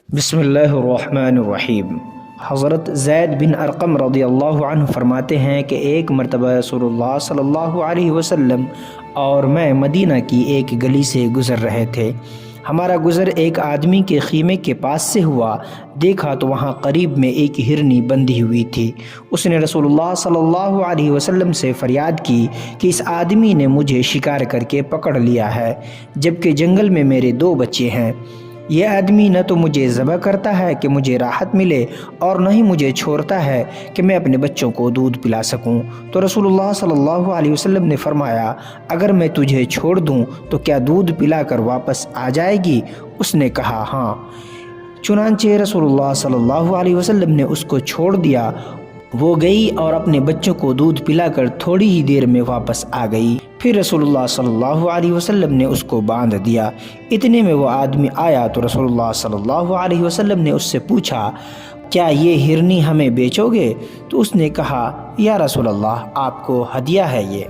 بسم اللہ الرحمن الرحیم۔ حضرت زید بن ارقم رضی اللہ عنہ فرماتے ہیں کہ ایک مرتبہ رسول اللہ صلی اللہ علیہ وسلم اور میں مدینہ کی ایک گلی سے گزر رہے تھے۔ ہمارا گزر ایک آدمی کے خیمے کے پاس سے ہوا، دیکھا تو وہاں قریب میں ایک ہرنی بندھی ہوئی تھی۔ اس نے رسول اللہ صلی اللہ علیہ وسلم سے فریاد کی کہ اس آدمی نے مجھے شکار کر کے پکڑ لیا ہے، جبکہ جنگل میں میرے 2 بچے ہیں۔ یہ آدمی نہ تو مجھے ذبح کرتا ہے کہ مجھے راحت ملے، اور نہ ہی مجھے چھوڑتا ہے کہ میں اپنے بچوں کو دودھ پلا سکوں۔ تو رسول اللہ صلی اللہ علیہ وسلم نے فرمایا، اگر میں تجھے چھوڑ دوں تو کیا دودھ پلا کر واپس آ جائے گی؟ اس نے کہا ہاں۔ چنانچہ رسول اللہ صلی اللہ علیہ وسلم نے اس کو چھوڑ دیا۔ وہ گئی اور اپنے بچوں کو دودھ پلا کر تھوڑی ہی دیر میں واپس آ گئی۔ پھر رسول اللہ صلی اللہ علیہ وسلم نے اس کو باندھ دیا۔ اتنے میں وہ آدمی آیا تو رسول اللہ صلی اللہ علیہ وسلم نے اس سے پوچھا، کیا یہ ہرنی ہمیں بیچو گے؟ تو اس نے کہا، یا رسول اللہ، آپ کو ہدیہ ہے یہ۔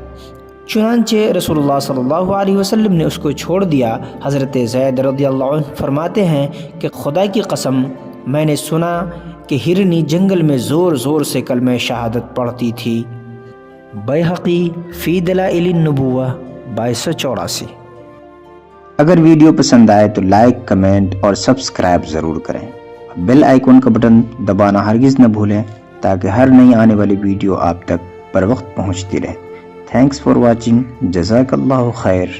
چنانچہ رسول اللہ صلی اللہ علیہ وسلم نے اس کو چھوڑ دیا۔ حضرت زید رضی اللہ عنہ فرماتے ہیں کہ خدا کی قسم، میں نے سنا کہ ہرنی جنگل میں زور زور سے کلمہ شہادت پڑھتی تھی۔ بیہقی فی دلائل النبوہ 2284۔ اگر ویڈیو پسند آئے تو لائک، کمنٹ اور سبسکرائب ضرور کریں۔ بیل آئیکن کا بٹن دبانا ہرگز نہ بھولیں تاکہ ہر نئی آنے والی ویڈیو آپ تک پر وقت پہنچتی رہے۔ Thanks for watching. جزاک اللہ خیر۔